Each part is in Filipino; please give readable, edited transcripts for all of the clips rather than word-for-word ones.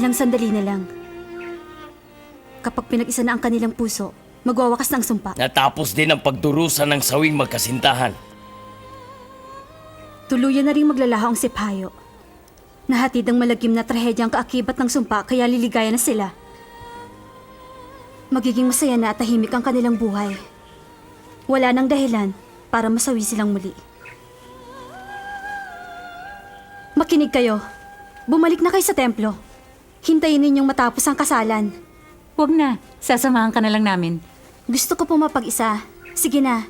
Ilang sandali na lang. Kapag pinag-isa na ang kanilang puso, magwawakas ng sumpa. Natapos din ang pagdurusa ng sawing magkasintahan. Tuluyan na rin maglalaho ang siphayo. Nahatid ang malagim na trahedya ang kaakibat ng sumpa kaya liligaya na sila. Magiging masaya na at tahimik ang kanilang buhay. Wala nang dahilan para masawi silang muli. Makinig kayo. Bumalik na kayo sa templo. Hintayin ninyong matapos ang kasalan. Huwag na. Sasamahan ka na lang namin. Gusto ko po mapag-isa. Sige na.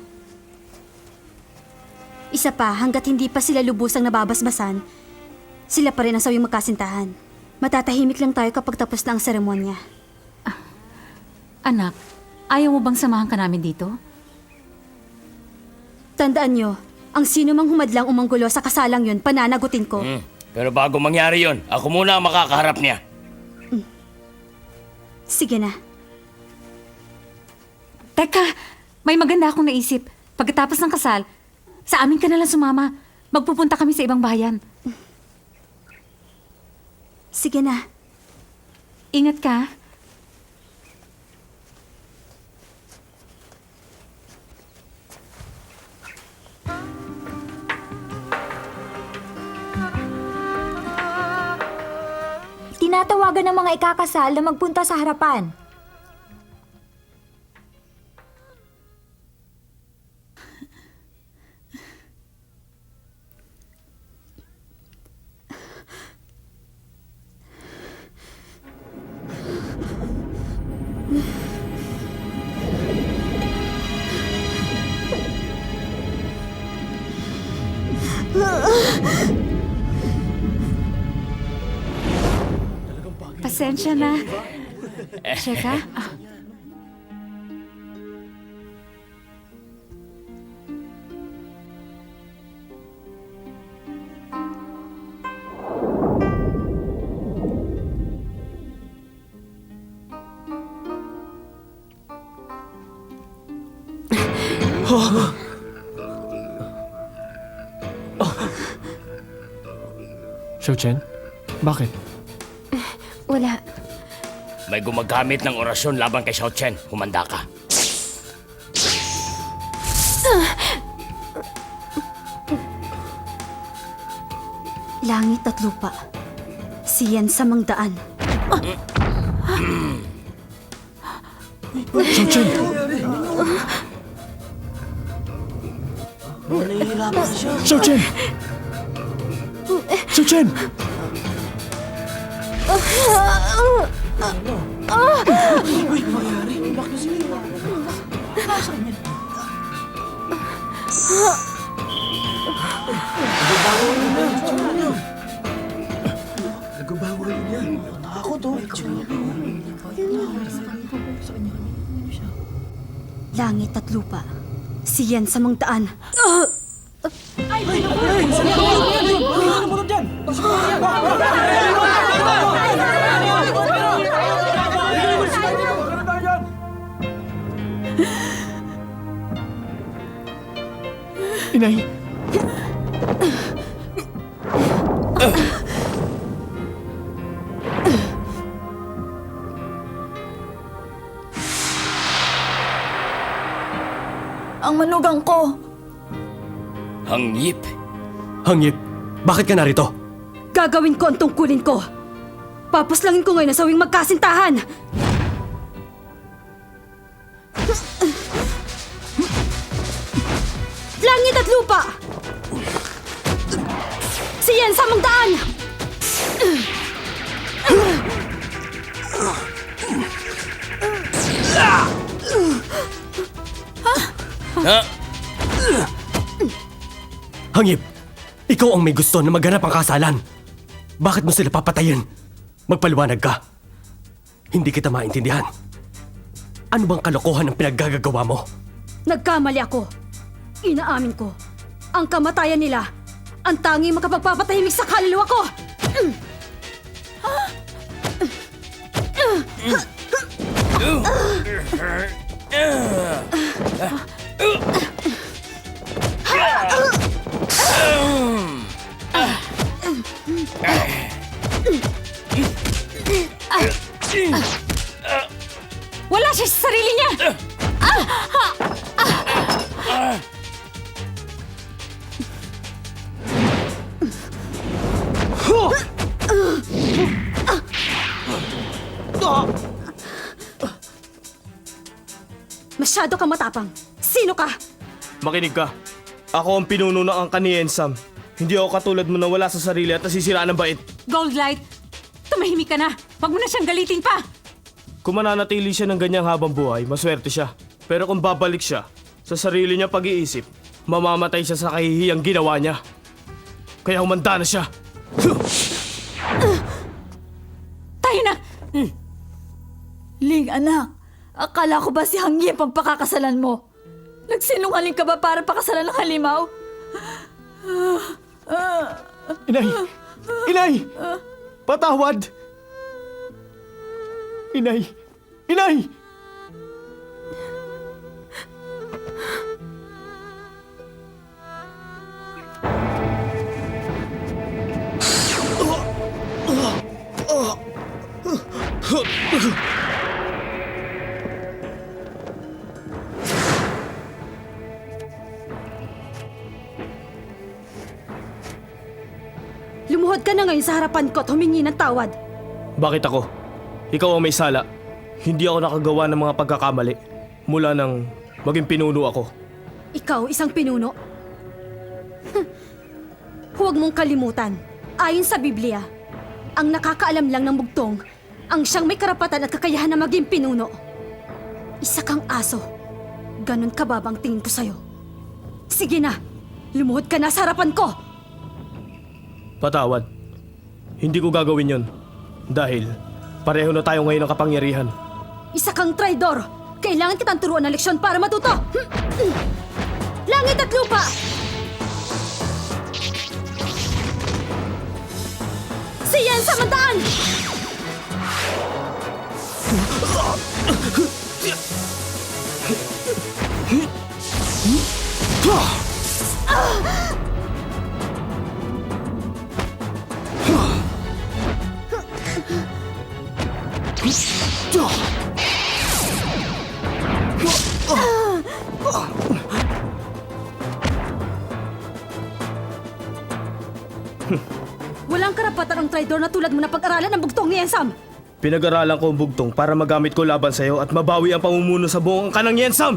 Isa pa, hanggat hindi pa sila lubusang nababasbasan, sila pa rin ang sawing magkasintahan. Matatahimik lang tayo kapag tapos na ang seremonya. Anak, ayaw mo bang samahan ka namin dito? Tandaan nyo, ang sino mang humadlang umanggulo sa kasalang yun, pananagutin ko. Pero bago mangyari yon, ako muna ang makakaharap niya. Sige na. Teka, may maganda akong naisip. Pagkatapos ng kasal, sa amin ka na lang sumama. Magpupunta kami sa ibang bayan. Sige na. Ingat ka. Tinatawagan ng mga ikakasal na magpunta sa harapan. Pasensya na. Sheka? Xiao-Chen, bakit? Wala. May gumagamit ng orasyon laban kay Xiao Chen. Humanda ka. Langit at lupa. Siyan sa mangdaan. Xiao-Chen! Xiao-Chen! Xiao-Chen! Langit at lupa. Siyan sa mangdaan. Inay! Ang manugang ko. Hangyip. Hangyip, bakit ka narito? Gagawin ko ang tungkulin ko. Papaslangin ko ngayon ang sawing magkasintahan. Langit at lupa! Siyan sa mangdaan! Ha? Hangyip, ikaw ang may gusto na maganap ang kasalan. Bakit mo sila papatayin? Magpaliwanag ka. Hindi kita maintindihan. Ano bang kalokohan ang pinaggagawa mo? Nagkamali ako. Inaamin ko. Ang kamatayan nila, ang tanging makapagpapatahimik sa kaluluwa ko. Masyado kang matapang. Sino ka? Makinig ka. Ako ang pinuno ng angkan ni Ensam. Hindi ako katulad mo na wala sa sarili at nasisiraan ng bait. Goldlight, tumahimik ka na. Huwag mo na siyang galitin pa. Kung mananatili siya ng ganyang habang buhay, maswerte siya. Pero kung babalik siya sa sarili niya pag-iisip, mamamatay siya sa kahihiyang ginawa niya. Kaya humanda na siya. Tayo na! Ling, anak. Akala ko ba si Hangyip ang pakakasalan mo? Nagsinungaling ka ba para pakasalan ng halimaw? Inay! Inay! Patawad! Inay! Inay! Lumuhod ka na ngayon sa harapan ko at humingi ng tawad. Bakit ako? Ikaw ang may sala. Hindi ako nakagawa ng mga pagkakamali mula nang maging pinuno ako. Ikaw, isang pinuno? Huwag mong kalimutan. Ayon sa Biblia, ang nakakaalam lang ng bugtong ang siyang may karapatan at kakayahan na maging pinuno. Isa kang aso. Ganon kababang tingin ko sa'yo. Sige na, lumuhod ka na sa harapan ko! Patawad. Hindi ko gagawin yon. Dahil pareho na tayo ngayon ng kapangyarihan. Isa kang traidor! Kailangan kitang turuan ng leksyon para matuto! Langit at lupa! Siyan sa mandaan! Walang karapatan ang traidor na tulad mo na pag-aralan ng bugtong ni Ensam! Pinag-aralan ko ang bugtong para magamit ko laban sa'yo at mabawi ang pamumuno sa buong angkan ng Yensam!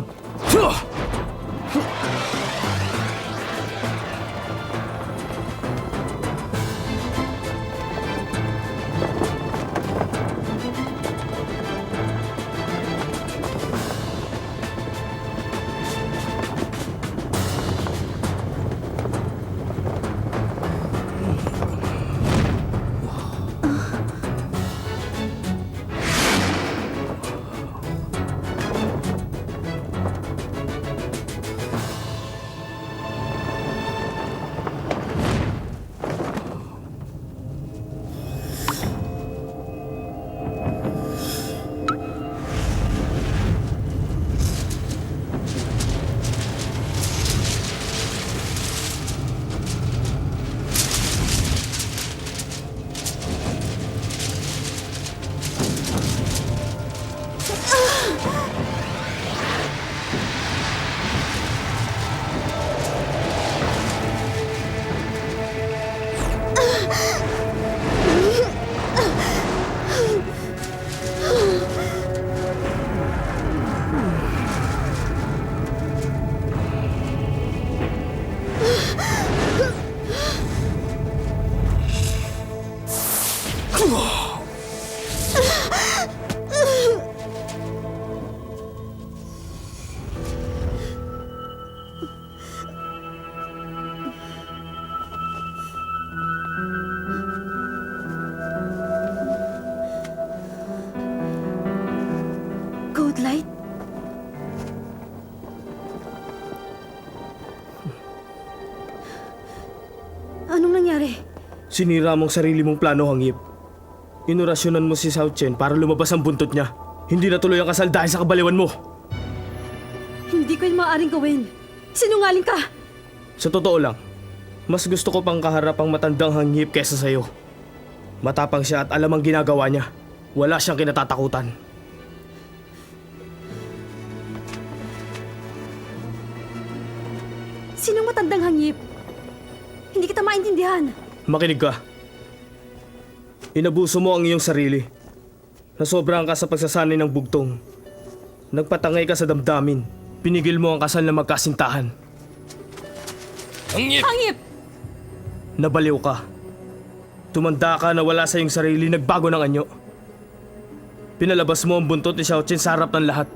Goldlight? Anong nangyari? Sinira mong sarili mong plano, Hangyip. Inorasyonan mo si Xiao Chen para lumabas ang buntot niya. Hindi natuloy ang kasal dahil sa kabaliwan mo. Hindi ko yung maaaring gawin. Sinungaling ka! Sa totoo lang, mas gusto ko pang kaharap ang matandang Hangyip kesa sa'yo. Matapang siya at alam ang ginagawa niya. Wala siyang kinatatakutan. Sinong matandang Hangyip? Hindi kita maintindihan. Makinig ka. Inabuso mo ang iyong sarili. Nasobrahan ka sa pagsasanay ng bugtong. Nagpatangay ka sa damdamin. Pinigil mo ang kasal na magkasintahan. Hangyip! Hangyip! Nabaliw ka. Tumanda ka na wala sa iyong sarili, nagbago ng anyo. Pinalabas mo ang buntot ni Xiao Chen sa harap ng lahat.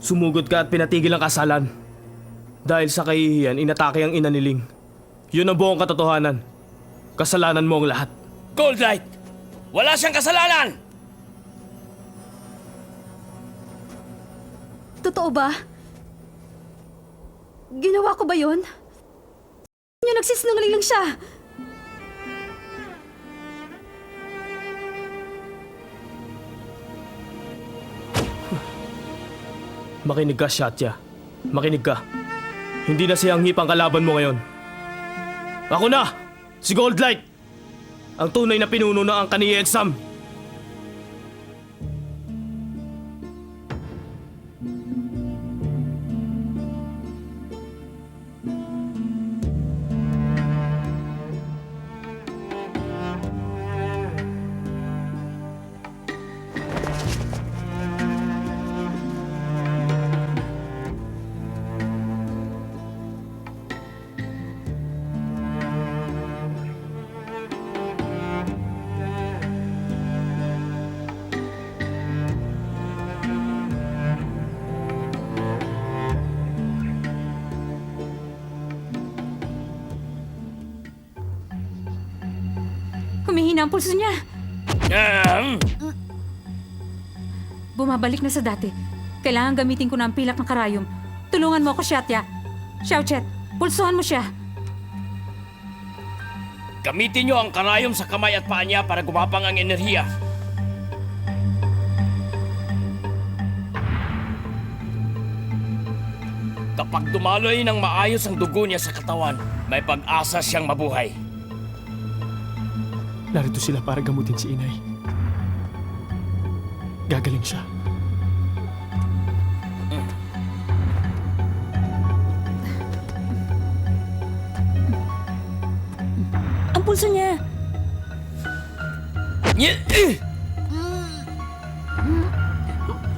Sumugod ka at pinatigil ang kasalan. Dahil sa kahihiyan, inatake ang ina ni Ling. Yun ang buong katotohanan. Kasalanan mo ang lahat. Goldlight! Wala siyang kasalanan! Totoo ba? Ginawa ko ba yun? Yung nagsisinungaling lang siya. Makinig ka, Shatya. Makinig ka. Hindi na si Hanghip ang kalaban mo ngayon. Ako na! Si Goldlight! Ang tunay na pinuno ng angka ni Yedsam. Humihina ang pulso niya. Um, Bumabalik na sa dati. Kailangan gamitin ko na ang pilak ng karayom. Tulungan mo ako, Shatya. Xiaochet, pulsuhan mo siya. Gamitin niyo ang karayom sa kamay at paa niya para gumapang ang enerhiya. Kapag dumaloy ng maayos ang dugo niya sa katawan, may pag-asa siyang mabuhay. Narito sila para gamutin si Inay. Gagaling siya. Ang pulso niya.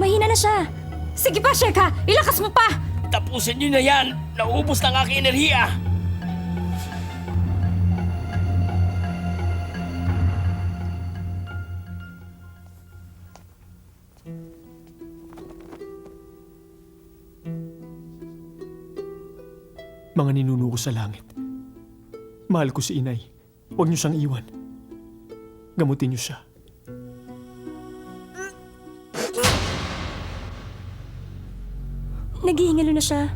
Mahina na siya. Sige pa, Sheka! Ilakas mo pa! Tapusin niyo na yan! Nauubos na ang aking enerhiya! Mga ninuno ko sa langit. Mahal ko si Inay. Huwag niyo siyang iwan. Gamutin niyo siya. Naghihingalo na siya.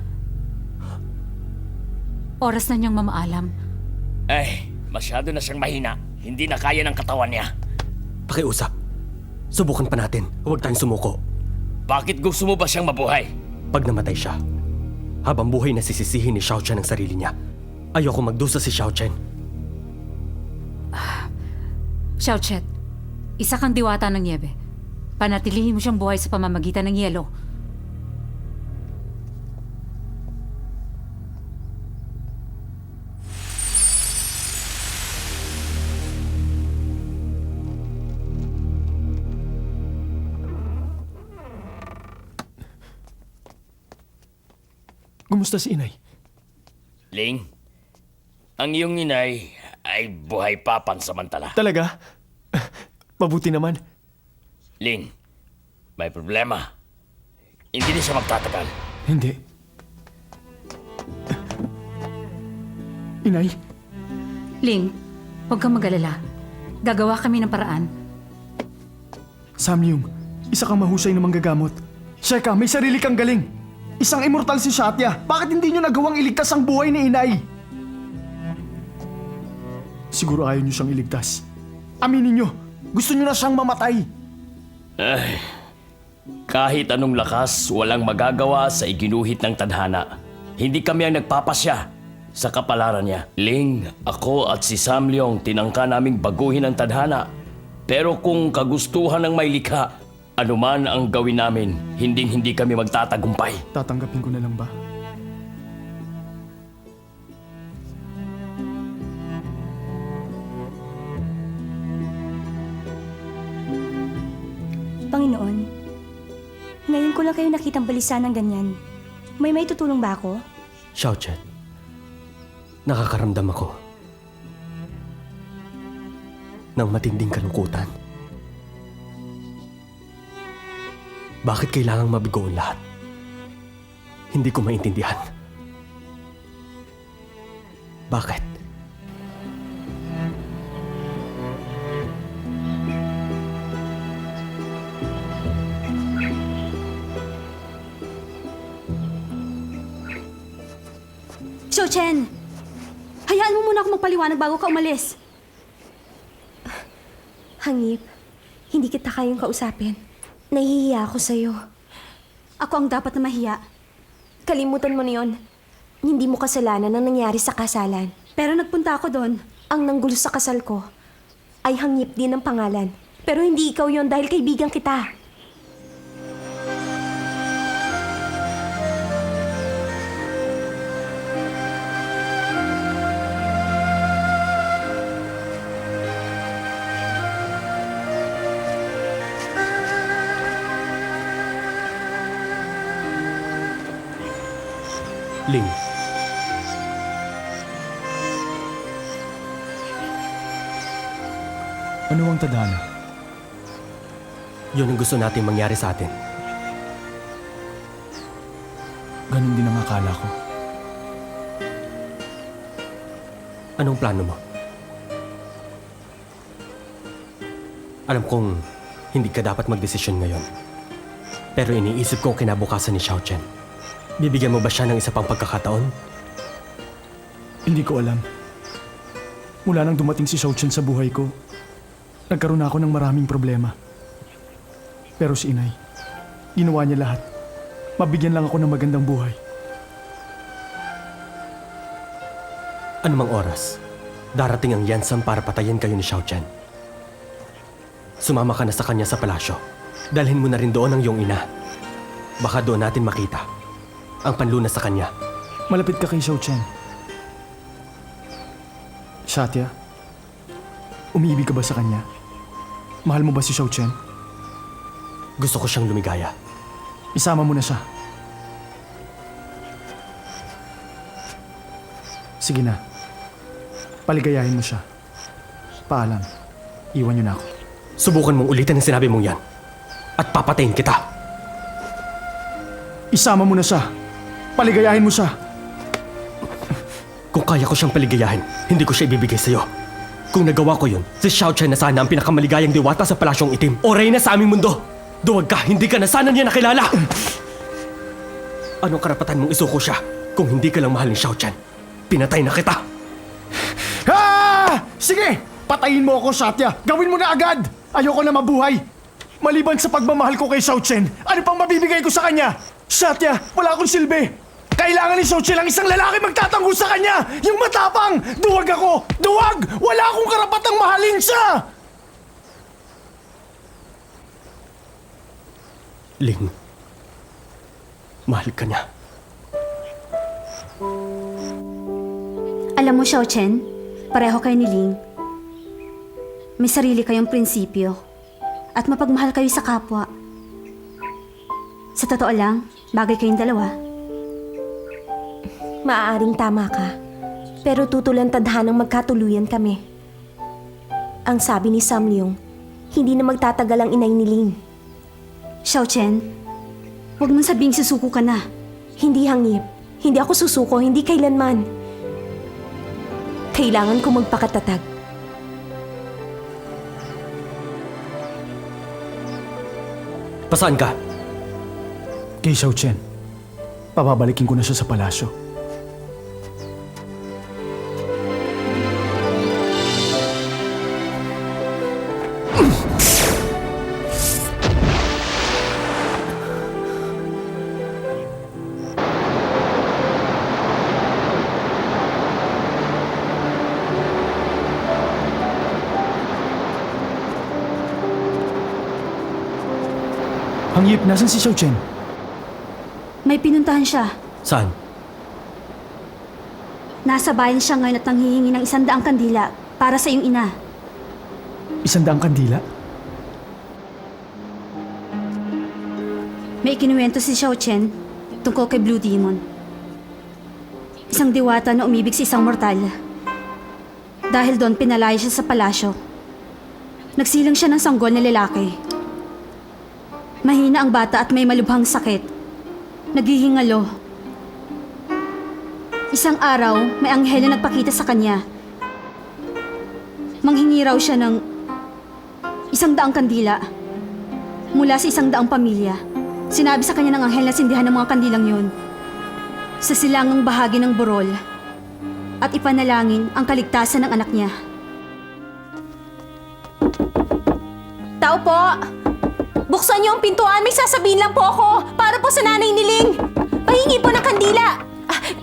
Oras na niyang mamaalam. Ay, masyado na siyang mahina. Hindi na kaya ng katawan niya. Pakiusap. Subukan pa natin. Huwag tayong sumuko. Bakit gusto mo ba siyang mabuhay? Pag namatay siya, habang buhay na sisisihin ni Xiao Chen ang sarili niya. Ayoko magdusa si Xiao Chen. Xiaochet, isa kang diwata ng niebe. Panatilihin mo siyang buhay sa pamamagitan ng yelo. Kumusta si Inay? Ling, ang iyong inay ay buhay pa pansamantala. Talaga? Mabuti naman. Ling, may problema. Hindi na siya magtatagal. Hindi. Inay? Ling, huwag kang mag-alala. Gagawa kami ng paraan. Samyung, isa kang mahusay na manggagamot. Sheka, may sarili kang galing. Isang immortal si Shatya. Bakit hindi nyo nagawang iligtas ang buhay ni Inay? Siguro ayaw nyo siyang iligtas. Aminin nyo, gusto nyo na siyang mamatay. Ay, kahit anong lakas, walang magagawa sa iginuhit ng tadhana. Hindi kami ang nagpapasya sa kapalaran niya. Ling, ako at si Samlyong tinangka naming baguhin ang tadhana. Pero kung kagustuhan ng may likha, anuman ang gawin namin, hindi kami magtatagumpay. Tatanggapin ko na lang ba? Panginoon, ngayon ko ko lang kayo nakitang balisa ng ganyan. May tutulong ba ako? Xiaochen, nakakaramdam ako ng matinding kalungkutan. Bakit kailangang mabigo ang lahat? Hindi ko maintindihan. Bakit? Xiaochen! Hayaan mo muna ako magpaliwanag bago ka umalis. Hangip, hindi kita kayang kausapin. Nahihiya ako sa'yo. Ako ang dapat na mahiya. Kalimutan mo na yun. Hindi mo kasalanan ang nangyari sa kasalan. Pero nagpunta ako doon. Ang nanggulo sa kasal ko ay Hangip din ang pangalan. Pero hindi ikaw yon dahil kaibigan kita. Ling, Ano ang tadhana? yun ang gusto natin mangyari sa atin. Ganon din ang akala ko. Anong plano mo? Alam kong hindi ka dapat magdesisyon ngayon. Pero iniisip ko ang kinabukasan ni Xiaochen. Bibigyan mo ba siya ng isa pang pagkakataon? Hindi ko alam. Mula nang dumating si Xiaochen sa buhay ko, nagkaroon ako ng maraming problema. Pero si Inay, ginawa niya lahat. Mabigyan lang ako ng magandang buhay. Anumang oras, darating ang Yansan para patayin kayo ni Xiaochen. Sumama ka na sa kanya sa palasyo. Dalhin mo na rin doon ang iyong ina. Baka doon natin makita ang panlunas sa kanya. Malapit ka kay Xiaochen. Satya, umiibig ka ba sa kanya? Mahal mo ba si Xiaochen? Gusto ko siyang lumigaya. Isama mo na siya. Sige na. Paligayahin mo siya. Paalam. Iwan niyo na ako. Subukan mong ulitin ang sinabi mong yan. At papatayin kita. Isama mo na siya. Paligayahin mo siya. Kung kaya ko siyang paligayahin, hindi ko siya ibibigay sa'yo. Kung nagawa ko yun, si Xiaochen na sana ang pinakamaligayang diwata sa palasyong itim o reyna sa aming mundo. Duwag ka, hindi ka na sana niya nakilala. Anong karapatan mong isuko siya kung hindi ka lang mahal ni Xiaochen? Pinatay na kita. Ha! Sige! Patayin mo ako, Satya! Gawin mo na agad! Ayoko na mabuhay! Maliban sa pagmamahal ko kay Xiaochen, ano pang mabibigay ko sa kanya? Satya, wala akong silbi! Kailangan ni Xiaochen ang isang lalaki magtatanggol sa kanya! Yung matapang! Duwag ako! Duwag! Wala akong karapatang mahalin siya! Ling, mahal ka niya. Alam mo, Xiaochen, pareho kayo ni Ling. May sarili kayong prinsipyo. At mapagmahal kayo sa kapwa. Sa totoo lang, bagay kayong dalawa. Maaaring tama ka. Pero tutulan tadhanang magkatuluyan kami. Ang sabi ni Sam Leong, hindi na magtatagal ang inay ni Ling. Xiaochen, huwag mong sabing susuko ka na. Hindi, Hangip. Hindi ako susuko, hindi kailanman. Kailangan ko magpakatatag. Pasaan ka? Kay Xiaochen, pababalikin ko na siya sa palasyo. Hangip, nasan si Xiaochen? May pinuntahan siya. Saan? Nasa bayan siya ngayon at nanghihingi ng 100 kandila para sa iyong ina. 100 kandila? May ikinuwento si Xiao Chen tungkol kay Blue Demon. Isang diwata na umibig sa isang mortal. Dahil doon pinalaya siya sa palasyo. Nagsilang siya ng sanggol na lalaki. Mahina ang bata at may malubhang sakit. Naghihingalo. Isang araw, may anghel na nagpakita sa kanya. Manghingi raw siya ng 100 kandila mula sa 100 pamilya. Sinabi sa kanya ng anghel na sindihan ng mga kandilang yun sa silangang bahagi ng burol at ipanalangin ang kaligtasan ng anak niya. Tao po! Buksan niyo ang pintuan, may sasabihin lang po ako para po sa nanay ni Ling. Pahingi po ng kandila.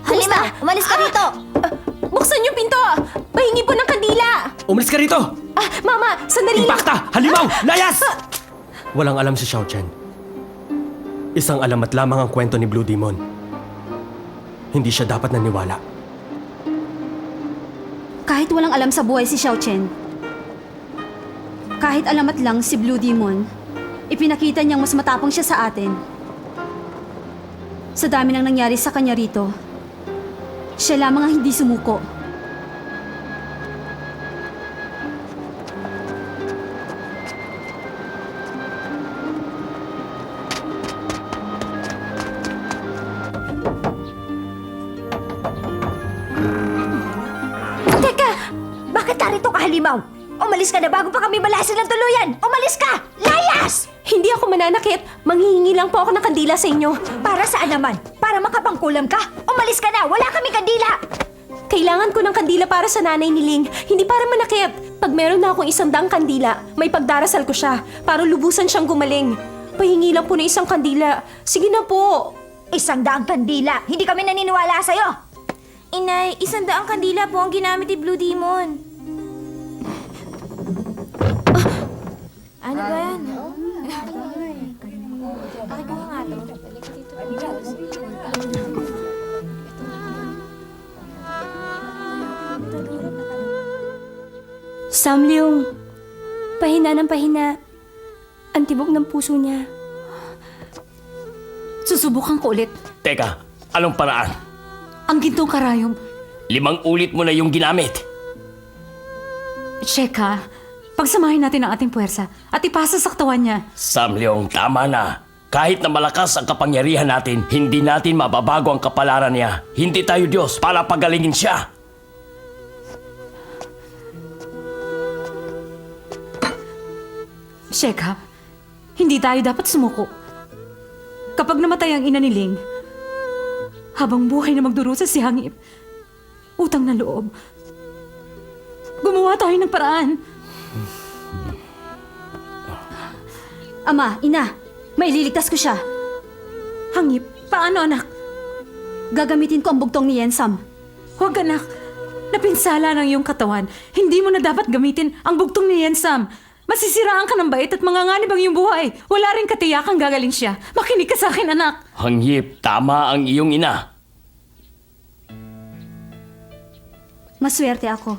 Halima, umalis ka rito. Buksan niyo ang pinto. Pahingi po ng kandila. Umalis ka rito! Mama, sandali lang. Impakta! Halimaw! Layas! Walang alam si Xiao Chen. Isang alamat lamang ang kwento ni Blue Demon. Hindi siya dapat naniwala. Kahit walang alam sa buhay si Xiao Chen, kahit alamat lang si Blue Demon, ipinakita niyang mas matapang siya sa atin. Sa dami ng nangyari sa kanya rito, siya lamang ang hindi sumuko. Teka, bakit narito ka, Halimaw? Umalis ka na bago pa kami malasin ng tuluyan. Umalis ka! Layas! Hindi ako mananakit. Manghihingi lang po ako ng kandila sa inyo. Para saan naman? Para makapangkulam ka? Umalis ka na! Wala kaming kandila! Kailangan ko ng kandila para sa nanay ni Ling. Hindi para manakit. Pag meron na akong 100 kandila, may pagdarasal ko siya para lubusan siyang gumaling. Pahingi lang po ng 1 kandila. Sige na po. 100 kandila? Hindi kami naniniwala sa'yo. Inay, 100 kandila po ang ginamit ni Blue Demon. Ano ba yan? Pakikuha nga to. Samlyong, pahina ng pahina. Ang tibok ng puso niya. Susubukan ko ulit. Teka, anong paraan? Ang gintong karayom. 5 ulit mo na yung ginamit. Sheka, pagsamahin natin ang ating puwersa at ipasa sa katawan niya. Sam Leong, tama na. Kahit na malakas ang kapangyarihan natin, hindi natin mababago ang kapalaran niya. Hindi tayo Diyos para pagalingin siya. Sheka, hindi tayo dapat sumuko. Kapag namatay ang ina ni Ling, habang buhay na magdurusa si Hangip, utang na loob, gumawa tayo ng paraan. Ama, ina, maililigtas ko siya. Hangip, paano anak? Gagamitin ko ang bugtong ni Yensam. Huwag anak, napinsala ng iyong katawan. Hindi mo na dapat gamitin ang bugtong ni Yensam. Masisiraan ka ng bait at manganganib ang iyong buhay. Wala rin katiyakang gagaling siya. Makinig ka sa akin, anak. Hangyip, tama ang iyong ina. Maswerte ako.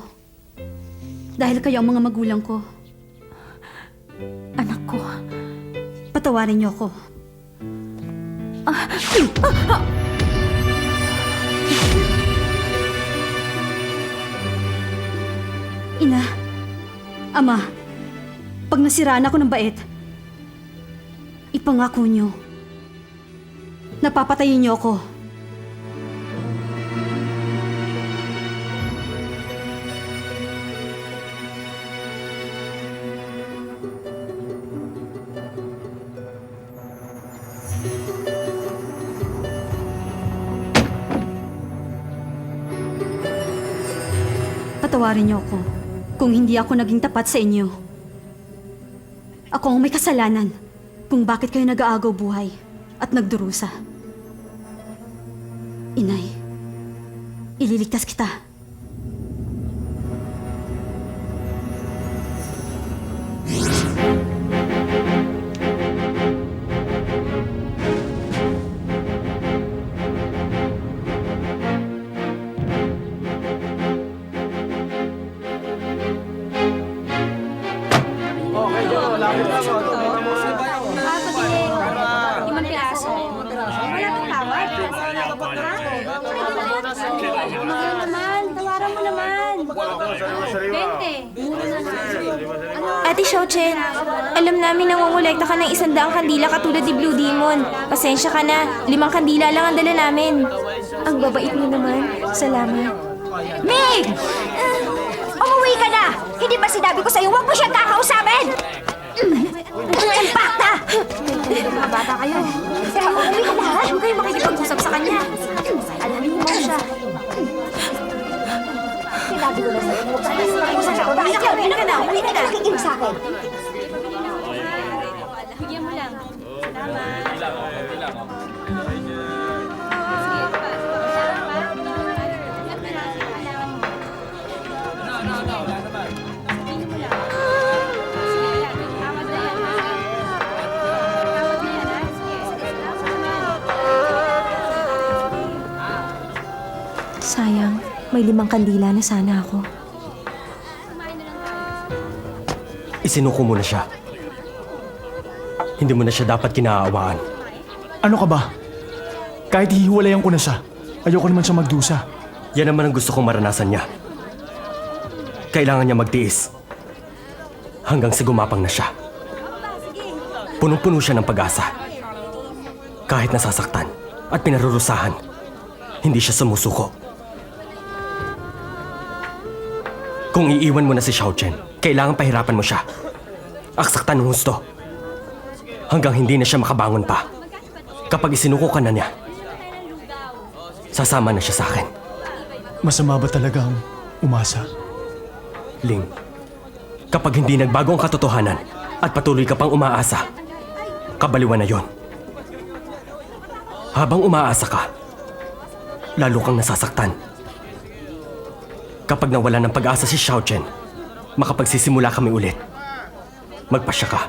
Dahil kayo ang mga magulang ko. Anak ko. Patawarin niyo ako. Ina, Ama, pag nasiraan ako ng bait, ipangako niyo, napapatayin niyo ako. Patawarin niyo ako kung hindi ako naging tapat sa inyo. Ako ang may kasalanan kung bakit kayo nag-aagaw buhay at nagdurusa. Inay, ililigtas kita. Ate Xiaochen, alam namin nangongolekta ka ng 100 kandila katulad ni Blue Demon. Pasensya ka na, 5 kandila lang ang dala namin. Ang babait mo naman. Salamat. Mig! Umuwi ka na! Hindi ba sinabi ko sa'yo, huwag mo siyang kakausapin! Impacta! Mga bata kayo. Pero umuwi ka na, ha? Huwag kayong makikipag-usap sa kanya. Alamin mo siya. Sinabi ko na sa'yo, huwag kayong makikipag-usap sa kanya. Umuwi ka na, umuwi ka na. Nakikinig sa akin. Bigyan mo lang. Sayang, may 5 kandila na sana ako. Isinuko mo na siya. Hindi mo na siya dapat kinaaawaan. Ano ka ba? Kahit hihiwalayan ko na siya, ayoko naman siya magdusa. Yan naman ang gusto kong maranasan niya. Kailangan niya magtiis. Hanggang sa gumapang na siya. Punong-puno siya ng pag-asa. Kahit nasasaktan at pinarurusahan, hindi siya sumusuko. Kung iiwan mo na si Xiaochen, kailangan pahirapan mo siya. Aksaktan ng husto. Hanggang hindi na siya makabangon pa. Kapag isinuko ka na niya, sasama na siya sa akin. Masama ba talagang umasa? Ling, kapag hindi nagbago ang katotohanan at patuloy ka pang umaasa, kabaliwan na yon. Habang umaasa ka, lalo kang nasasaktan. Kapag nawala ng pag-asa si Xiaochen, makapagsisimula kami ulit. Magpasya ka.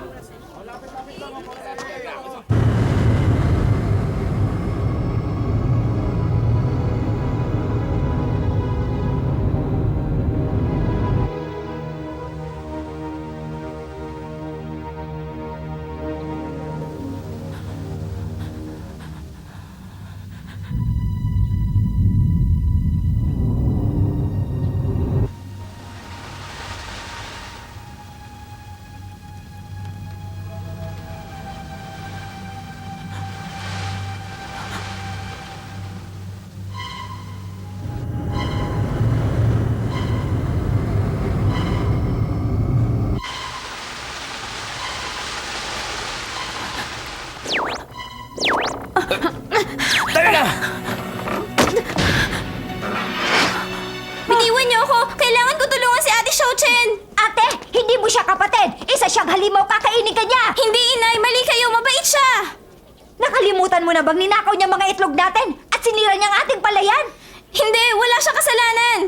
Biniwan niyo ako! Kailangan ko tulungan si Ate Xiaochen! Ate, hindi mo siya kapatid! Isa siyang halimaw, kakainin ka niya! Hindi, inay! Mali kayo! Mabait siya! Nakalimutan mo na bang ninakaw niya mga itlog natin at sinira niya ang ating palayan? Hindi! Wala siyang kasalanan!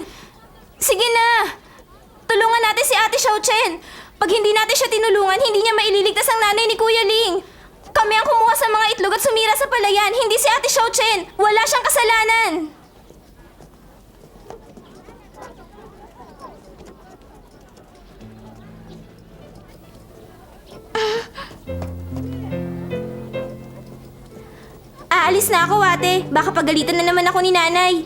Sige na! Tulungan natin si Ate Xiaochen! Pag hindi natin siya tinulungan, hindi niya maililigtas ang nanay ni Kuya Ling! Kami ang kumuha sa mga itlog at sumira sa palayan, hindi si Ate Xiaochen! Wala siyang kasalanan! Aalis na ako, ate. Baka pagalitan na naman ako ni nanay.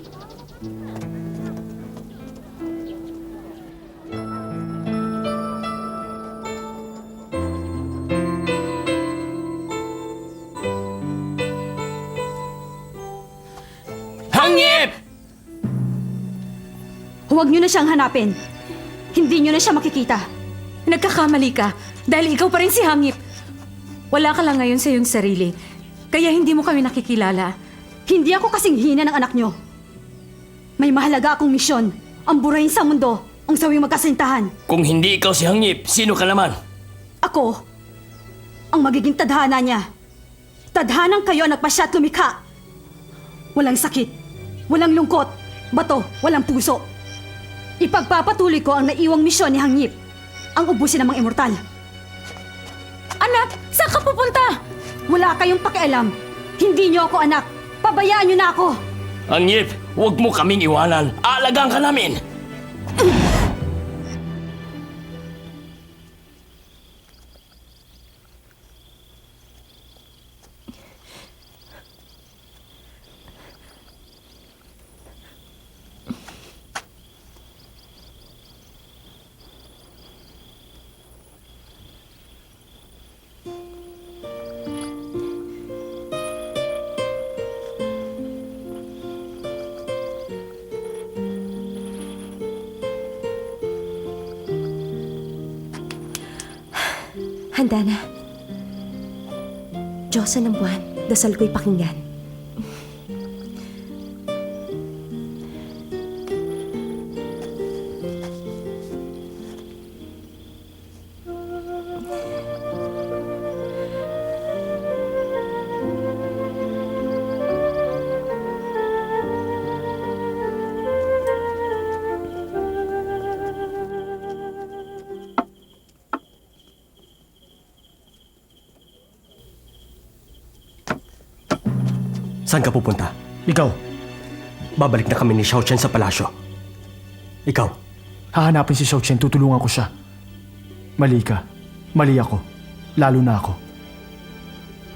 Hangyip! Huwag niyo na siyang hanapin. Hindi niyo na siya makikita. Nagkakamali ka dahil ikaw pa rin si Hangip. Wala ka lang ngayon sa iyong sarili, kaya hindi mo kami nakikilala. Hindi ako kasing hina ng anak niyo. May mahalaga akong misyon. Ang burahin sa mundo, ang sawing magkasintahan. Kung hindi ikaw si Hangyip, sino ka naman? Ako, ang magiging tadhana niya. Tadhanang kayo ang nagpasya at lumikha. Walang sakit, walang lungkot, bato, walang puso. Ipagpapatuloy ko ang naiwang misyon ni Hangyip, ang ubusin ng mga immortal. Anak, saan ka pupunta? Wala kayong pakialam. Hindi niyo ako anak. Pabayaan niyo na ako. Hangyip, huwag mo kaming iwanan. Aalagaan ka namin. Handa na. Diyosa ng buwan, dasal ko'y pakinggan. Saan ka pupunta? Ikaw, Babalik na kami ni Xiao Chen sa palasyo. Ikaw, hahanapin si Xiao Chen, tutulungan ko siya. Mali ka. Mali ako. Lalo na ako.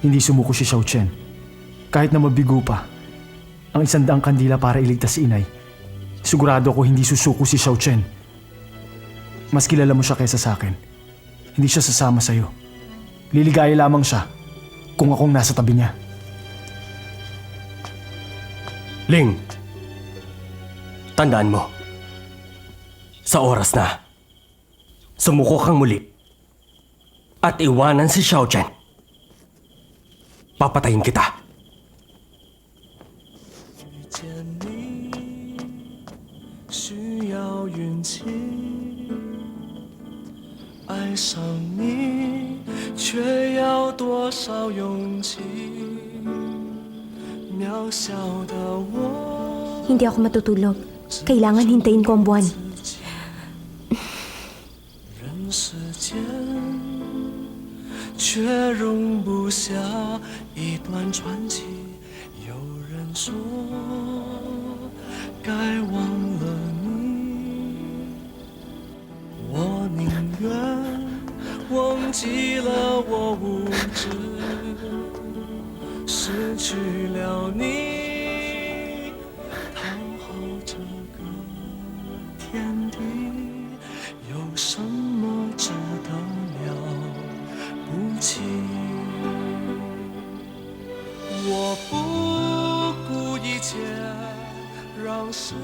Hindi sumuko si Xiao Chen. Kahit na mabigo pa, ang 100 kandila para iligtas si inay. Sigurado ako hindi susuko si Xiao Chen. Mas kilala mo siya kaysa sa akin. Hindi siya sasama sa'yo. Liligaya lamang siya kung akong nasa tabi niya. Ling, tandaan mo, sa oras na, sumuko kang muli at iwanan si Xiao Chen. Papatayin kita. 见你需要运气，爱上你却要多少勇气？渺小的我， Hindi ako matutulog. Kailangan hintayin ko ang buwan. 人世间却容不下一段传奇。有人说，该忘了你，我宁愿忘记了我无知，失去了你，讨好这个天地，有什么值得了不起？我不顾一切，让世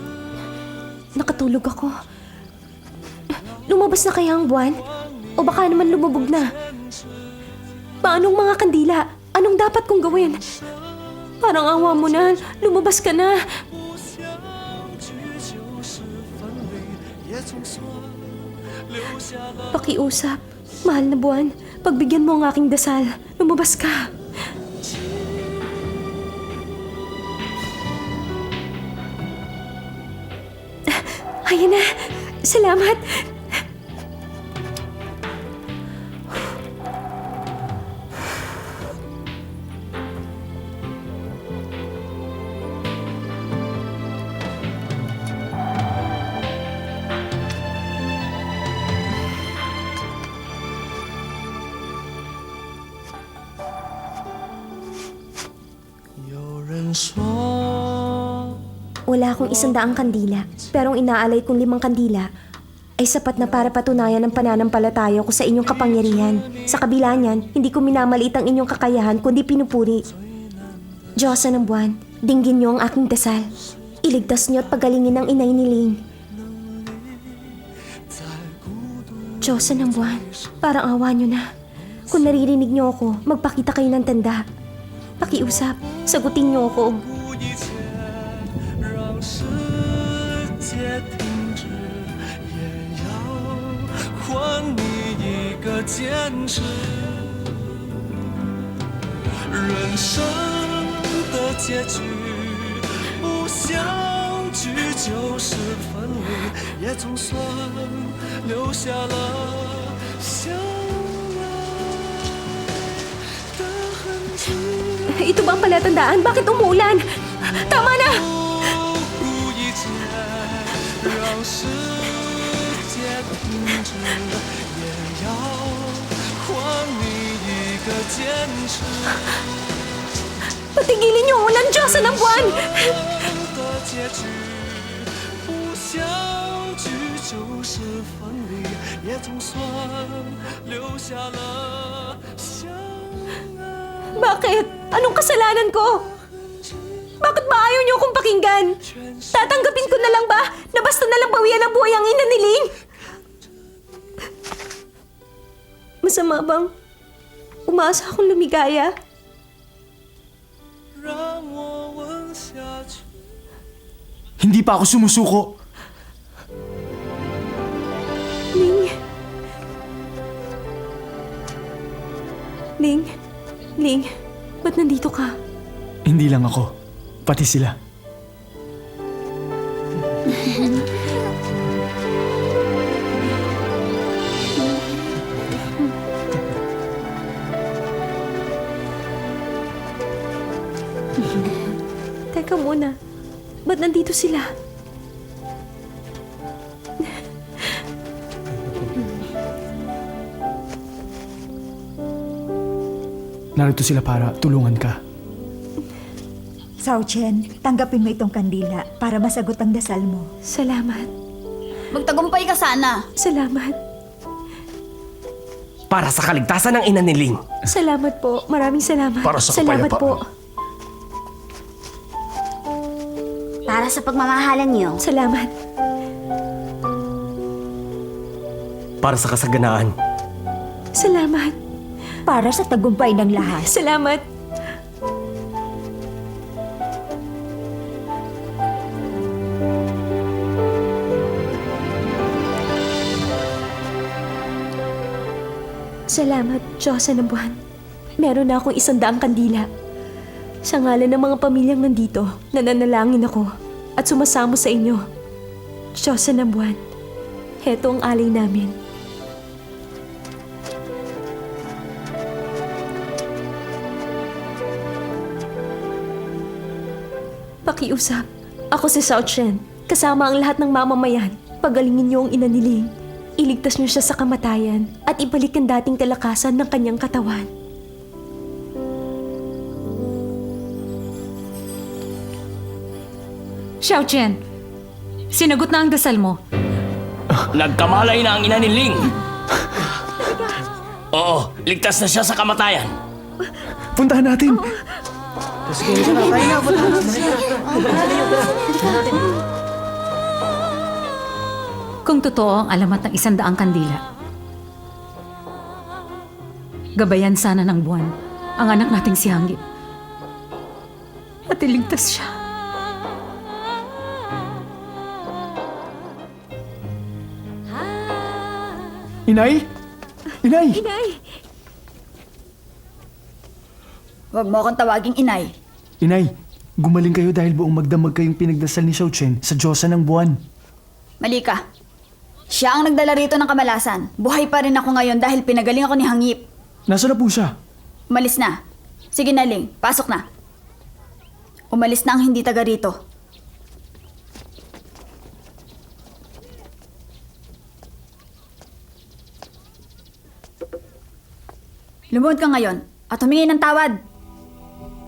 Nakatulog ako. Lumabas na kaya ang buwan? O baka naman lumubog na? Paanong mga kandila? Anong dapat kong gawin? Parang awa mo na. Lumabas ka na. 不相聚就是分离，也总算留下了。 Pakiusap. Mahal na buwan. Pagbigyan mo ang aking dasal. Lumabas ka. Ayan na. Salamat. Wala akong 100 kandila, pero ang inaalay kong 5 kandila ay sapat na para patunayan ang pananampalataya ko sa inyong kapangyarihan. Sa kabila niyan, hindi ko minamaliit ang inyong kakayahan kundi pinupuri. Diyosa ng buwan, dinggin niyo ang aking dasal. Iligtas niyo at pagalingin ang inay ni Ling. Diyosa ng buwan, parang awa niyo na. Kung naririnig niyo ako, magpakita kayo ng tanda. Pakiusap, sagutin niyo ako. 顾一切，让世界停止，也要还你一个坚持。人生的结局，不相聚就是分离，也总算留下了相爱的痕迹。 Ito ba ang palatandaan? Bakit umuulan? Tama na! 不顾一切，让世界停止，也要还你一个坚持。 Patigilin niyo ang ulan, Diyosa ng buwan! 的结局，不相聚就是分离，也总算留下了相爱。 Bakit? Anong kasalanan ko? Bakit ba ayaw niyo akong pakinggan? Tatanggapin ko na lang ba na basta na lang bawian ang buhay ang ina ni Ling? Masama bang Umaasa akong lumigaya. 让我吻下去。 Hindi pa ako sumusuko. Ling, ba't nandito ka? Hindi lang ako. Pati sila. Teka muna, ba't nandito sila? Narito sila para tulungan ka. Sao Chen, tanggapin mo itong kandila para masagot ang dasal mo. Salamat. Magtagumpay ka sana. Salamat. Para sa kaligtasan ng ina ni Ling. Salamat po. Maraming salamat. Para sa salamat kapayapaan. po. Para sa pagmamahalan niyo. Salamat. Para sa kasaganaan. Salamat. Para sa tagumpay ng lahat. Salamat. Salamat, Diyosa ng buwan. Meron na akong 100 kandila. Sa ngalan ng mga pamilyang nandito, nananalangin ako at sumasamo sa inyo. Diyosa ng buwan, heto ang alay namin. Pakiusap. Ako si Sao Chen. Kasama ang lahat ng mamamayan. Pagalingin niyo ang ina ni Ling. Iligtas niyo siya sa kamatayan at ibalik ang dating kalakasan ng kanyang katawan. Xiao Chen, sinagot na ang dasal mo. Nagkamalay na ang ina ni Ling. Oo, ligtas na siya sa kamatayan. Puntahan natin! Kung totoo ang alamat ng 100 kandila, gabayan sana ng buwan ang anak nating si Hanggip. At iligtas siya. Inay! Inay! Inay! Huwag mo akong tawaging inay. Inay, gumaling kayo dahil buong magdamag kayong pinagdasal ni Sao Chen sa Diyosa ng buwan. Mali ka. Siya ang nagdala rito ng kamalasan. Buhay pa rin ako ngayon dahil pinagaling ako ni Hanggip. Nasaan na po siya? Umalis na. Sige na, Ling. Pasok na. Umalis na ang hindi taga rito. Lumuhod ka ngayon at humingi ng tawad.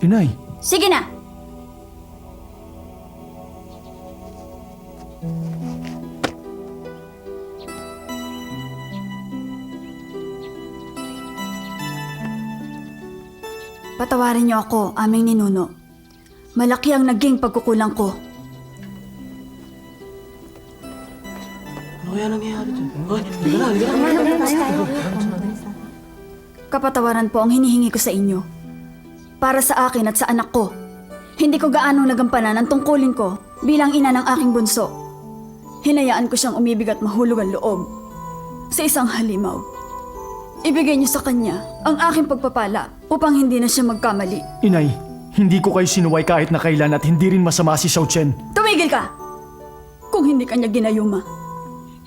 Inay, Sige na! Patawarin niyo ako, aming ninuno. Malaki ang naging pagkukulang ko. Kapatawaran po ang hinihingi ko sa inyo. Para sa akin at sa anak ko. Hindi ko gaanong nagampanan ang tungkulin ko bilang ina ng aking bunso. Hinayaan ko siyang umibig at mahulog ang loob. Sa isang halimaw. Ibigay niyo sa kanya ang aking pagpapala upang hindi na siya magkamali. Inay, hindi ko kayo sinuway kahit na kailan at hindi rin masama si Sao Chen. Tumigil ka! Kung hindi kanya ginayuma,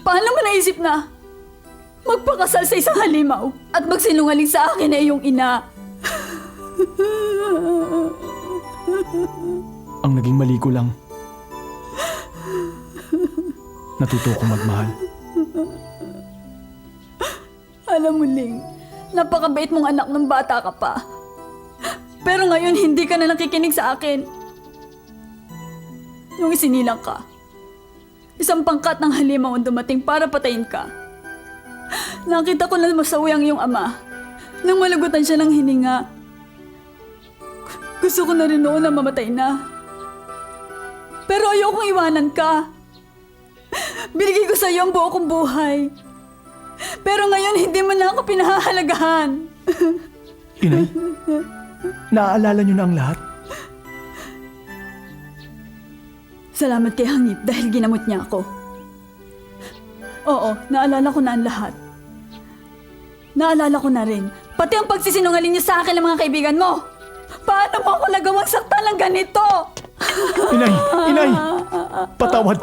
paano mo naisip na magpakasal sa isang halimaw at magsinungaling sa akin na iyong ina? Ang naging mali ko lang. Natuto ko magmahal. Alam mo, Ling, napakabait mong anak ng bata ka pa. Pero ngayon, hindi ka na nakikinig sa akin. Nung isinilang ka, isang pangkat ng halimaw ang dumating para patayin ka. Nakita ko na masawi ang iyong ama nang malagutan siya ng hininga. Gusto ko na rin noon na mamatay na. Pero ayokong iwanan ka. Binigay ko sa iyo ang buo kong buhay. Pero ngayon, hindi mo na ako pinahahalagahan. Inay, naaalala niyo na ang lahat? Salamat kay Hangip dahil ginamot niya ako. Oo, naalala ko na ang lahat. Naalala ko na rin, pati ang pagsisinungaling niyo sa akin ng mga kaibigan mo. Paano mo ako nagawang saktan ng ganito? Inay! Patawad!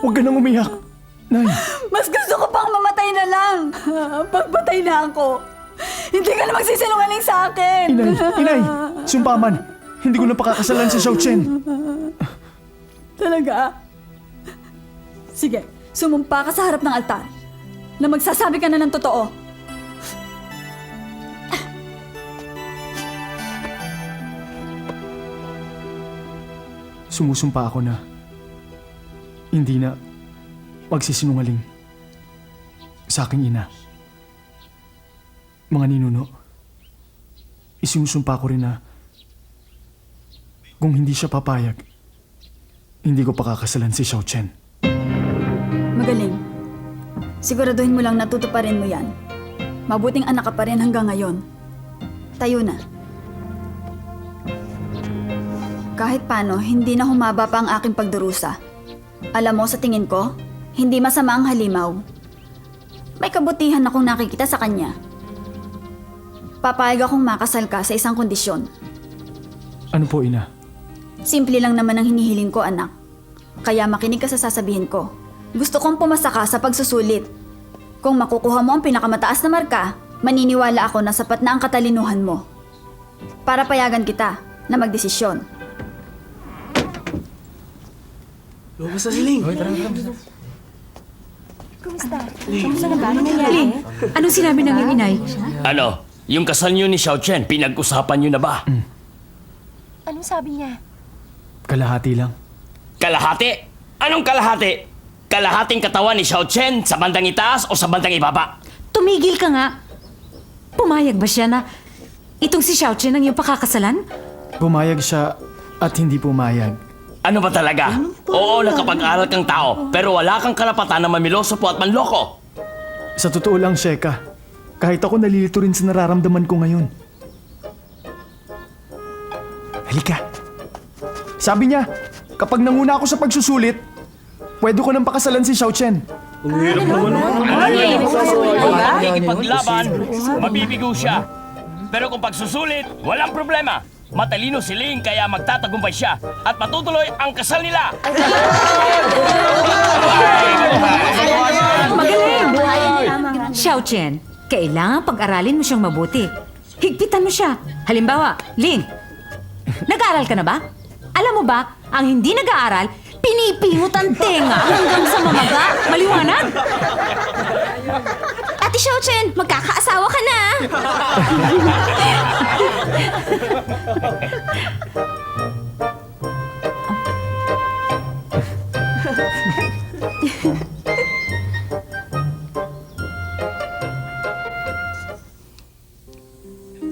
Huwag ka nang umiyak. Nay, Mas gusto ko pang mamatay na lang. Pagpatay na ako. Hindi ka na magsisinungaling sa akin. Inay! Sumpaman! Hindi ko na pakakasalan si Xiao Chen. Talaga? Sige, sumumpa ka sa harap ng altar na magsasabi ka na ng totoo. Sumusumpa ako na hindi na magsisinungaling sa aking ina. Mga ninuno, isinusumpa ko rin na kung hindi siya papayag, hindi ko pakakasalan si Xiao Chen. Magaling. Siguraduhin mo lang natutuparin mo yan. Mabuting anak ka pa rin hanggang ngayon. Tayo na. Kahit paano, hindi na humaba pa ang aking pagdurusa. Alam mo, sa tingin ko, hindi masama ang halimaw. May kabutihan akong nakikita sa kanya. Papayag akong makasal ka sa isang kondisyon. Ano po, ina? Simple lang naman ang hinihiling ko, anak. Kaya makinig ka sa sasabihin ko. Gusto kong pumasa ka sa pagsusulit. Kung makukuha mo ang pinakamataas na marka, maniniwala ako na sapat na ang katalinuhan mo. Para payagan kita na magdesisyon. Ling, anong sinabi ng iyong inay? Ano? Yung kasal niyo ni Xiao Chen, pinag-usapan niyo na ba? Anong sabi niya? Kalahati lang. Kalahati? Anong kalahati? Kalahating katawan ni Xiao Chen sa bandang itaas o sa bandang ibaba? Tumigil ka nga. Pumayag ba siya na itong si Xiao Chen ang iyong pakakasalan? Pumayag siya at hindi pumayag. Ano ba talaga? Oo, nakapag-aral kang tao, pero wala kang karapatan na mamiloso po at manloko. Sa totoo lang, Sheka, kahit ako nalilito rin sa nararamdaman ko ngayon. Halika. Sabi niya, kapag nanguna ako sa pagsusulit, pwede ko nang pakasalan si Xiao Chen. Ikipaglaban, mabibigo siya. Pero kung pagsusulit, walang problema. Matalino si Ling kaya magtatagumpay siya at matutuloy ang kasal nila. Magaling! Xiao Chen, kailangan pag-aralin mo siyang mabuti. Higpitan mo siya. Halimbawa, Ling, nag-aaral ka na ba? Alam mo ba, ang hindi nag-aaral, pinipingot ang tenga hanggang sa mamaga. Maliwanag? Ate Xiao Chen, magkakaasawa ka na!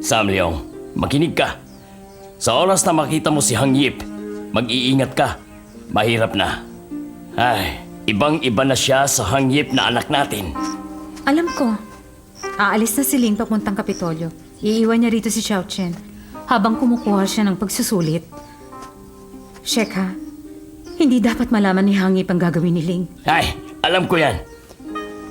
Sam Leong, makinig ka. Sa oras na makita mo si Hang Yip, mag-iingat ka. Mahirap na. Ay, ibang-iba na siya sa Hang Yip na anak natin. Alam ko. Aalis na si Ling papuntang Kapitolyo. Iiwan niya rito si Xiao Chen habang kumukuha siya ng pagsusulit. Sheka, hindi dapat malaman ni Hang Yip ang gagawin ni Ling. Ay, alam ko yan.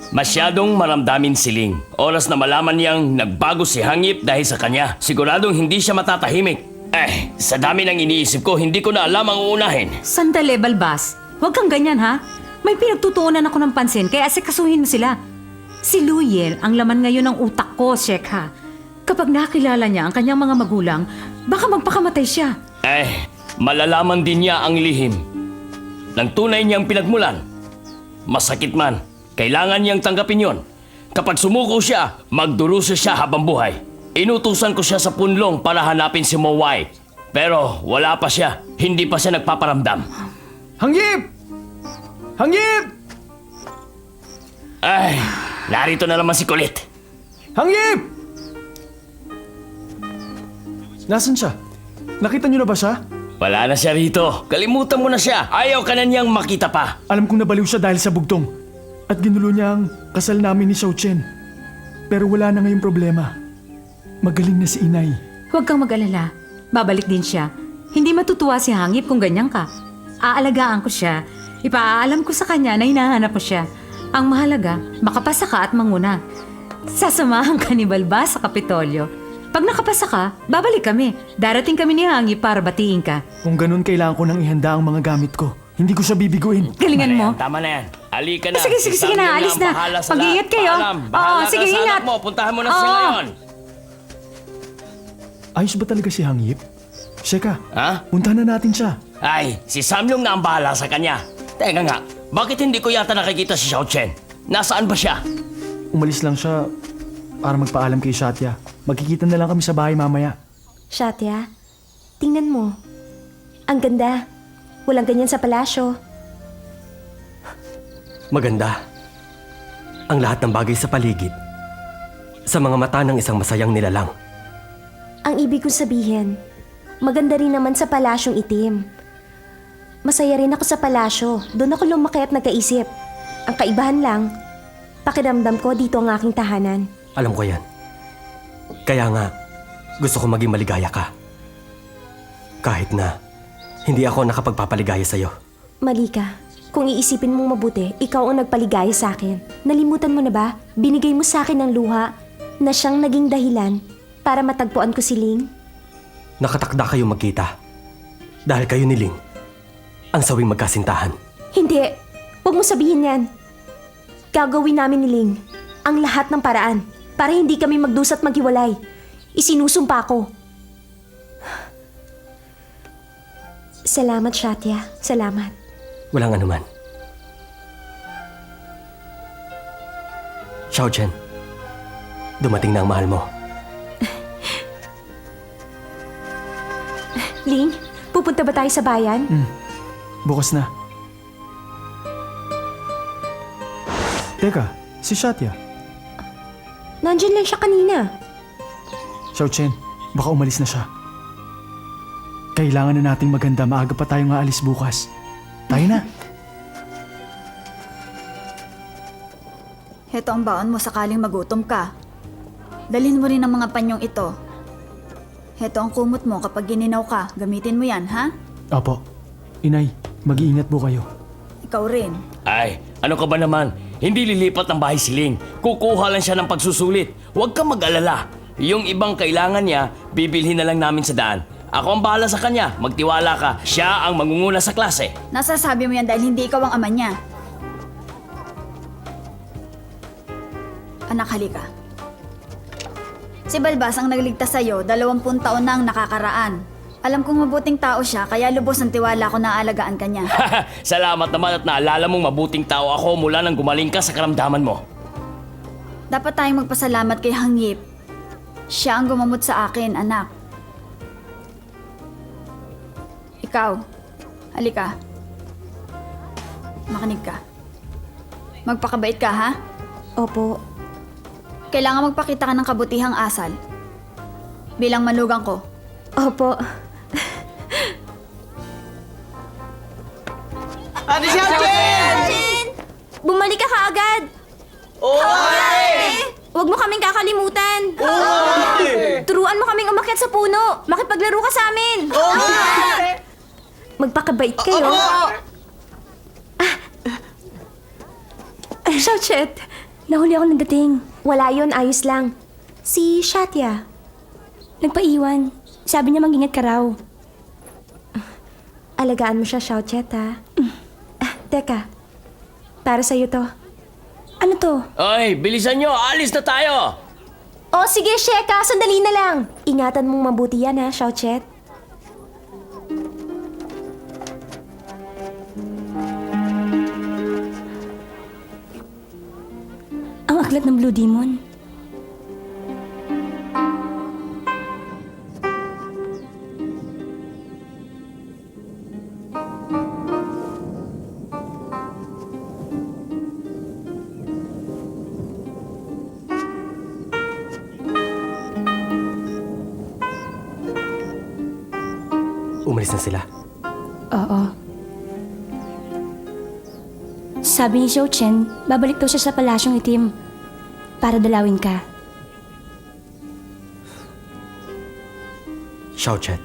Masyadong maramdamin si Ling. Oras na malaman niyang nagbago si Hang Yip dahil sa kanya. Siguradong hindi siya matatahimik. Sa dami ng iniisip ko, hindi ko na alam ang uunahin. Sandali, Balbas. Huwag kang ganyan, ha? May pinagtutuunan ako ng pansin, kaya asikasuhin mo sila. Si Luyel ang laman ngayon ng utak ko, Sheka. Kapag nakilala niya ang kanyang mga magulang, baka magpakamatay siya. Malalaman din niya ang lihim ng tunay niyang pinagmulan. Masakit man, kailangan niyang tanggapin yon. Kapag sumuko siya, magdurusa siya habang buhay. Inutusan ko siya sa punlong para hanapin si Mo Wai. Pero wala pa siya. Hindi pa siya nagpaparamdam. Hangyip! Hangyip! Narito na naman si Kulit. Hangyip! Nasaan siya? Nakita niyo na ba siya? Wala na siya rito. Kalimutan mo na siya. Ayaw ka na niyang makita pa. Alam kong nabaliw siya dahil sa bugtong. At ginulo niya ang kasal namin ni Xiao Chen. Pero wala na ngayong problema. Magaling na si inay. Huwag kang mag-alala. Babalik din siya. Hindi matutuwa si Hangip kung ganyan ka. Aalagaan ko siya. Ipaalam ko sa kanya na hinahanap mo siya. Ang mahalaga, makapasa ka at manguna. Sasamahan ka ni Balba sa Kapitolyo. Pag nakapasa ka, babalik kami. Darating kami ni Hangip para batiin ka. Kung ganun, kailangan ko nang ihanda ang mga gamit ko. Hindi ko siya bibiguin. Galingan mo. Tama na yan. Halika na. Sige, Si sige Sam na, yung alis na. bahala sa Mag-ingat lahat. kayo. Paalam. Oo, Bahala ka sige, sa ingat. anak mo. Puntahan mo na sila Oo. ngayon. Ayos ba talaga si Hangip? Sheka, Ha? puntahan na natin siya. Ay, si Sam yung naambahala sa kanya. Teka nga, bakit hindi ko yata nakikita si Xiao Chen? Nasaan ba siya? Umalis lang siya para magpaalam kay Shatya. Magkikita na lang kami sa bahay mamaya. Shatya, tingnan mo. Ang ganda. Walang ganyan sa palasyo. Maganda. Ang lahat ng bagay sa paligid. Sa mga mata ng isang masayang nilalang. Ang ibig kong sabihin, maganda rin naman sa palasyong itim. Masaya rin ako sa palasyo. Doon ako lumaki at nagkaisip. Ang kaibahan lang, pakiramdam ko dito ang aking tahanan. Alam ko yan. Kaya nga, gusto ko maging maligaya ka. Kahit na, hindi ako nakapagpapaligaya sa'yo. Mali ka. Kung iisipin mong mabuti, ikaw ang nagpaligaya sa akin. Nalimutan mo na ba? Binigay mo sa akin ng luha na siyang naging dahilan para matagpuan ko si Ling. Nakatakda kayo magkita. Dahil kayo ni Ling, ang sawing magkasintahan. Hindi. Huwag mo sabihin yan. Gagawin namin ni Ling ang lahat ng paraan para hindi kami magdusa't maghiwalay. Isinusumpa ko. Salamat, Shatya. Salamat. Walang anuman. Xiao Chen, dumating na ang mahal mo. Ling, pupunta ba tayo sa bayan? Bukas na. Teka, si Shatya. Nandyan lang siya kanina. Xiao Chen, baka umalis na siya. Kailangan na nating maganda, maaga pa tayong aalis bukas. Tayo na. Heto ang baon mo sakaling magutom ka. Dalhin mo rin ang mga panyong ito. Heto ang kumot mo kapag gininaw ka. Gamitin mo yan, ha? Opo. Inay, mag-iingat po kayo. Ikaw rin. Ay, ano ka ba naman? Hindi lilipat ng bahay si Ling. Kukuha lang siya ng pagsusulit. Huwag kang mag-alala. Yung ibang kailangan niya, bibilhin na lang namin sa daan. Ako ang bahala sa kanya. Magtiwala ka. Siya ang mangunguna sa klase. Nasasabi mo yan dahil hindi ikaw ang ama niya. Anak, halika. Si Balbas ang nagligtas sa'yo, 20 taon na ang nakakaraan. Alam kong mabuting tao siya, kaya lubos ng tiwala ko na aalagaan ka niya. Salamat naman at naalala mong mabuting tao ako mula nang gumaling ka sa karamdaman mo. Dapat tayong magpasalamat kay Hangip. Siya ang gumamot sa akin, anak. Ikaw, halika. Makinig ka. Magpakabait ka, ha? Opo. Kailangan magpakita ka ng kabutihang asal. Bilang manugang ko. Opo. Ate Xiao Chen! Bumalik ka kaagad! Huwag mo kaming kakalimutan! Turuan mo kaming umakyat sa puno! Makipaglaro ka sa amin! Magpakabait kayo. Xiaochet, Nahuli ako ng dating. Wala yon, ayos lang. Si Shatya. Nagpaiwan. Sabi niya mag-ingat ka raw. Alagaan mo siya, Xiaochet, ha? Teka. Para sa'yo to. Ano to? Ay, bilisan nyo! Alis na tayo! Oh, sige, Sheka. Sandali na lang. Ingatan mong mabuti yan, ha, Xiaochet? Ang aklat ng Blue Demon. Umalis na sila. Oo. Sabi ni Xiao Chen, babalik daw siya sa palasyong itim para dalawin ka. Xiao Chen,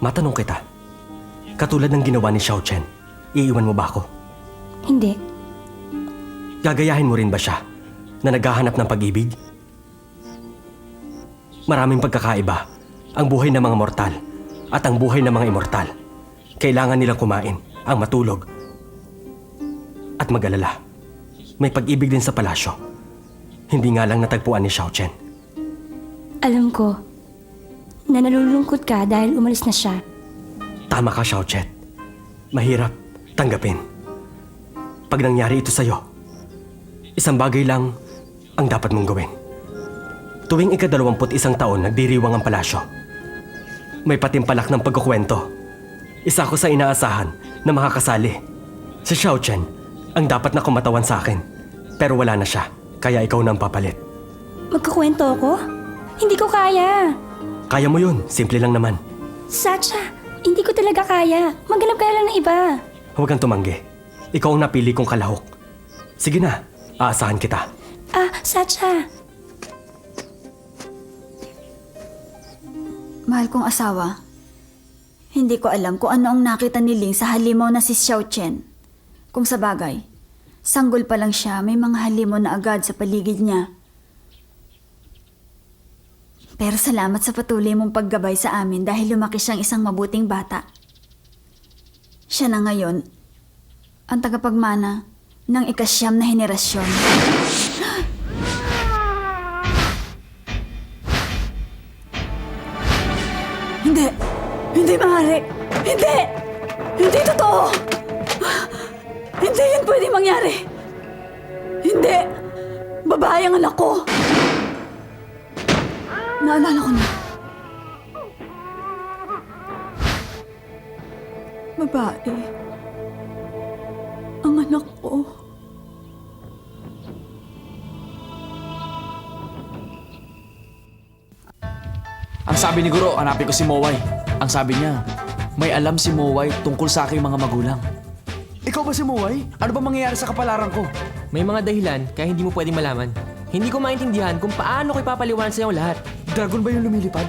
matanong kita. Katulad ng ginawa ni Xiao Chen, iiwan mo ba ako? Hindi. Gagayahin mo rin ba siya na naghahanap ng pag-ibig? Maraming pagkakaiba ang buhay ng mga mortal at ang buhay ng mga immortal. Kailangan nilang kumain, ang matulog, at mag-alala. May pag-ibig din sa palasyo. Hindi nga lang natagpuan ni Xiao Chen. Alam ko na nalulungkot ka dahil umalis na siya. Tama ka, Xiao Chen. Mahirap tanggapin. Pag nangyari ito sa'yo, isang bagay lang ang dapat mong gawin. Tuwing ika-21 taon nagdiriwang ang palasyo. May patimpalak ng pagkukwento. Isa ko sa inaasahan na makakasali. Si Xiao Chen ang dapat na kumatawan sa akin. Pero wala na siya, kaya ikaw na ang papalit. Magkukwento ako? Hindi ko kaya. Kaya mo yun, simple lang naman. Satya, hindi ko talaga kaya. Maghanap ka lang ng iba. Huwag kang tumanggi. Ikaw ang napili kong kalahok. Sige na, aasahan kita. Satya. Mahal kong asawa, hindi ko alam kung ano ang nakita ni Ling sa halimaw na si Xiao Chen. Kung sa bagay, sanggol pa lang siya, may mga halimaw na agad sa paligid niya. Pero salamat sa patuloy mong paggabay sa amin dahil lumaki siyang isang mabuting bata. Siya na ngayon ang tagapagmana ng ika-9 na henerasyon. Hindi! Hindi maaari! Hindi! Hindi totoo! Hindi yan pwede mangyari! Hindi! Babae ang anak ko! Naalala ko na. Babae. Ang anak ko. Ang sabi ni Guro, hanapin ko si Mowai. Ang sabi niya, may alam si Mowai tungkol sa aking mga magulang. Ikaw ba si Mowai? Ano ba mangyayari sa kapalaran ko? May mga dahilan kaya hindi mo pwedeng malaman. Hindi ko maintindihan kung paano ko ipapaliwanag sa iyo lahat. Dragon ba yung lumilipad?